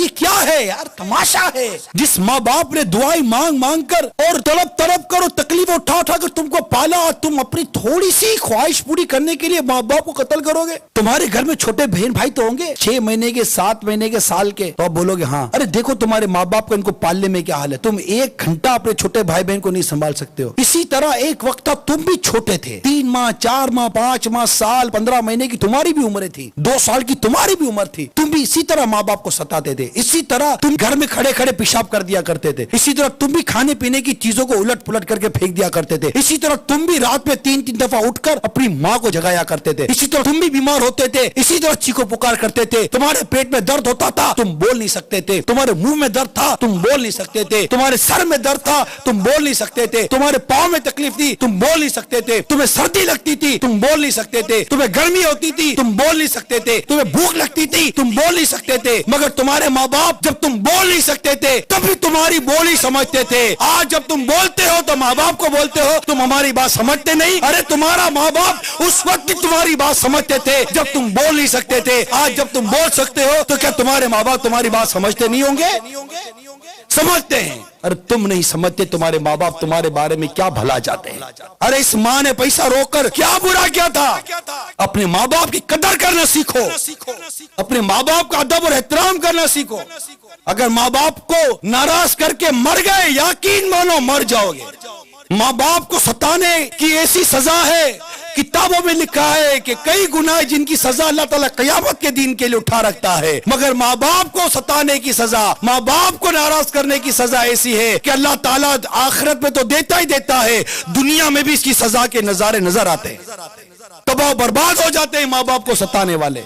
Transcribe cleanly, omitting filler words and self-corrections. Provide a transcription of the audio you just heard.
ये क्या है यार, तमाशा है। जिस माँ बाप ने दुआएं मांग मांग कर और तड़प तड़प कर और तकलीफ उठा उठा कर तुमको पाला, और तुम अपनी थोड़ी सी ख्वाहिश पूरी करने के लिए माँ बाप को कत्ल करोगे। तुम्हारे घर में छोटे बहन भाई तो होंगे 6 महीने के, 7 महीने के, साल के, तो आप बोलोगे हाँ अरे देखो तुम्हारे माँ बाप का इनको पालने में क्या हाल है, तुम 1 घंटा अपने छोटे भाई बहन को नहीं संभाल सकते हो। इसी तरह एक वक्त था तुम भी छोटे थे, 3 माह, 4 माह, 5 माह, साल, 15 महीने की तुम्हारी भी उम्र थी, 2 साल की तुम्हारी भी उम्र थी। तुम भी इसी तरह माँ बाप को सताते थे, इसी तरह तुम घर में खड़े खड़े पेशाब कर दिया करते थे, इसी तरह तुम भी खाने पीने की चीजों को उलट पुलट करके फेंक दिया करते थे, इसी तरह तुम भी रात में 3-3 दफा उठकर अपनी माँ को जगाया करते थे, इसी तरह तुम भी बीमार होते थे, इसी तरह चीखो पुकार करते थे। तुम्हारे पेट में दर्द होता था, तुम बोल नहीं सकते थे, तुम्हारे मुंह में दर्द था, तुम बोल नहीं सकते थे, तुम्हारे सर में दर्द था, तुम बोल नहीं सकते थे, तुम्हारे पाँव में तकलीफ थी, तुम बोल नहीं सकते थे, तुम्हें सर्दी लगती थी, तुम बोल नहीं सकते थे, तुम्हें गर्मी होती थी, तुम बोल नहीं सकते थे, तुम्हें भूख लगती थी, तुम बोल नहीं सकते थे। मगर तुम्हारे माँ बाप जब तुम बोल नहीं सकते थे तब भी तुम्हारी बोली समझते थे। आज जब तुम बोलते हो तो माँ बाप को बोलते हो तुम हमारी बात समझते नहीं। अरे तुम्हारा माँ बाप उस वक्त तुम्हारी बात समझते थे जब तुम बोल नहीं सकते थे। आज जब तुम बोल सकते हो तो क्या तुम्हारे माँ बाप तुम्हारी बात समझते नहीं होंगे? समझते हैं। अरे तुम नहीं समझते तुम्हारे माँ बाप तुम्हारे बारे में क्या भला चाहते हैं। अरे इस माँ ने पैसा रोककर क्या बुरा किया था? अपने माँ बाप की कदर करना सीखो, अपने माँ बाप का अदब और एहतराम करना सीखो। अगर माँ बाप को नाराज करके मर गए, यकीन मानो मर जाओगे। माँ बाप को सताने की ऐसी सजा है, किताबों में लिखा है कि कई गुनाह जिनकी सजा अल्लाह ताला क़यामत के दिन के लिए उठा रखता है। मगर माँ बाप को सताने की सजा, माँ बाप को नाराज करने की सजा ऐसी है कि अल्लाह ताला आखिरत में तो देता ही देता है, दुनिया में भी इसकी सजा के नजारे नजर आते हैं। तबाह बर्बाद हो जाते हैं माँ बाप को सताने वाले।